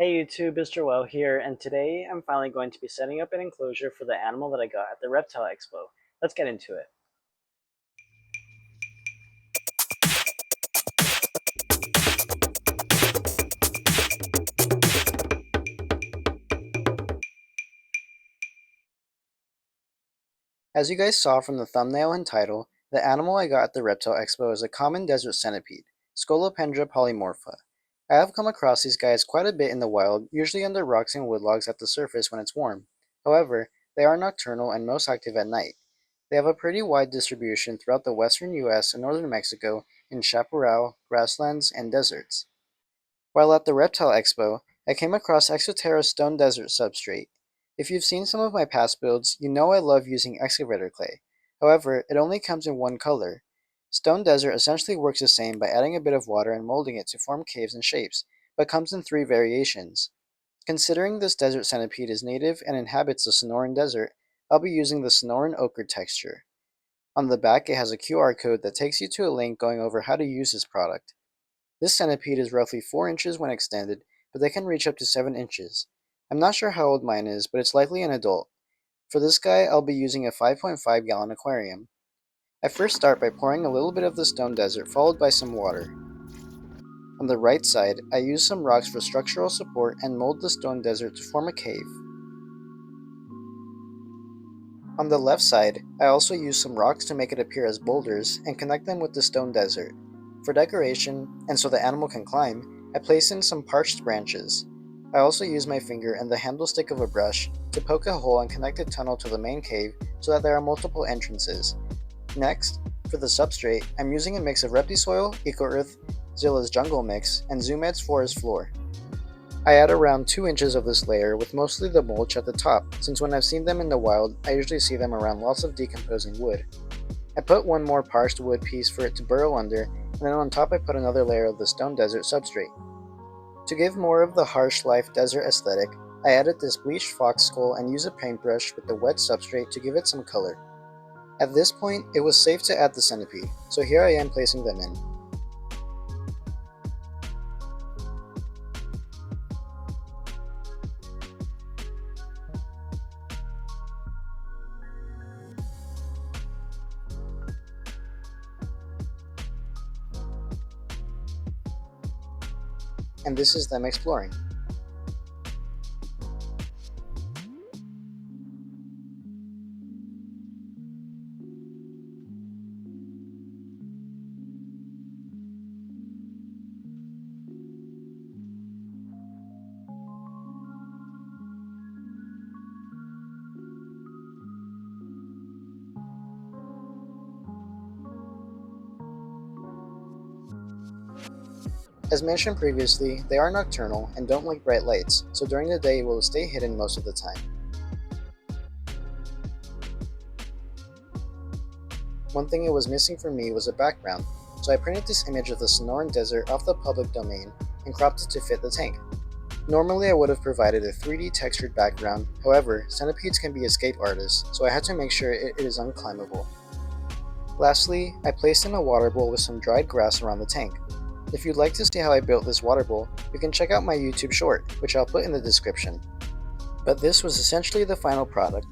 Hey YouTube, Mr. Well here, and today I'm finally going to be setting up an enclosure for the animal that I got at the Reptile Expo. Let's get into it. As you guys saw from the thumbnail and title, the animal I got at the Reptile Expo is a common desert centipede, Scolopendra polymorpha. I have come across these guys quite a bit in the wild, usually under rocks and woodlogs at the surface when it's warm. However, they are nocturnal and most active at night. They have a pretty wide distribution throughout the western US and northern Mexico in chaparral, grasslands, and deserts. While at the Reptile Expo, I came across Exo Terra's stone desert substrate. If you've seen some of my past builds, you know I love using excavator clay. However, it only comes in one color. Stone desert essentially works the same by adding a bit of water and molding it to form caves and shapes, but comes in three variations. Considering this desert centipede is native and inhabits the Sonoran Desert, I'll be using the Sonoran Ochre texture. On the back, it has a QR code that takes you to a link going over how to use this product. This centipede is roughly 4 inches when extended, but they can reach up to 7 inches. I'm not sure how old mine is, but it's likely an adult. For this guy, I'll be using a 5.5-gallon aquarium. I first start by pouring a little bit of the stone desert followed by some water. On the right side, I use some rocks for structural support and mold the stone desert to form a cave. On the left side, I also use some rocks to make it appear as boulders and connect them with the stone desert. For decoration, and so the animal can climb, I place in some parched branches. I also use my finger and the handle stick of a brush to poke a hole and connect a tunnel to the main cave so that there are multiple entrances. Next, for the substrate, I'm using a mix of Reptisoil, Eco-Earth, Zilla's Jungle Mix, and Zoomed's Forest Floor. I add around 2 inches of this layer with mostly the mulch at the top, since when I've seen them in the wild, I usually see them around lots of decomposing wood. I put one more parched wood piece for it to burrow under, and then on top I put another layer of the stone desert substrate. To give more of the harsh life desert aesthetic, I added this bleached fox skull and use a paintbrush with the wet substrate to give it some color. At this point, it was safe to add the centipede, so here I am placing them in. And this is them exploring. As mentioned previously, they are nocturnal and don't like bright lights, so during the day it will stay hidden most of the time. One thing it was missing for me was a background, so I printed this image of the Sonoran Desert off the public domain and cropped it to fit the tank. Normally I would have provided a 3D textured background, however, centipedes can be escape artists, so I had to make sure it is unclimbable. Lastly, I placed in a water bowl with some dried grass around the tank. If you'd like to see how I built this water bowl, you can check out my YouTube short, which I'll put in the description. But this was essentially the final product.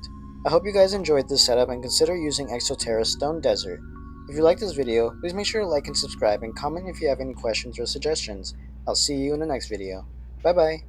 I hope you guys enjoyed this setup and consider using Exo Terra's Stone Desert. If you liked this video, please make sure to like and subscribe and comment if you have any questions or suggestions. I'll see you in the next video. Bye bye!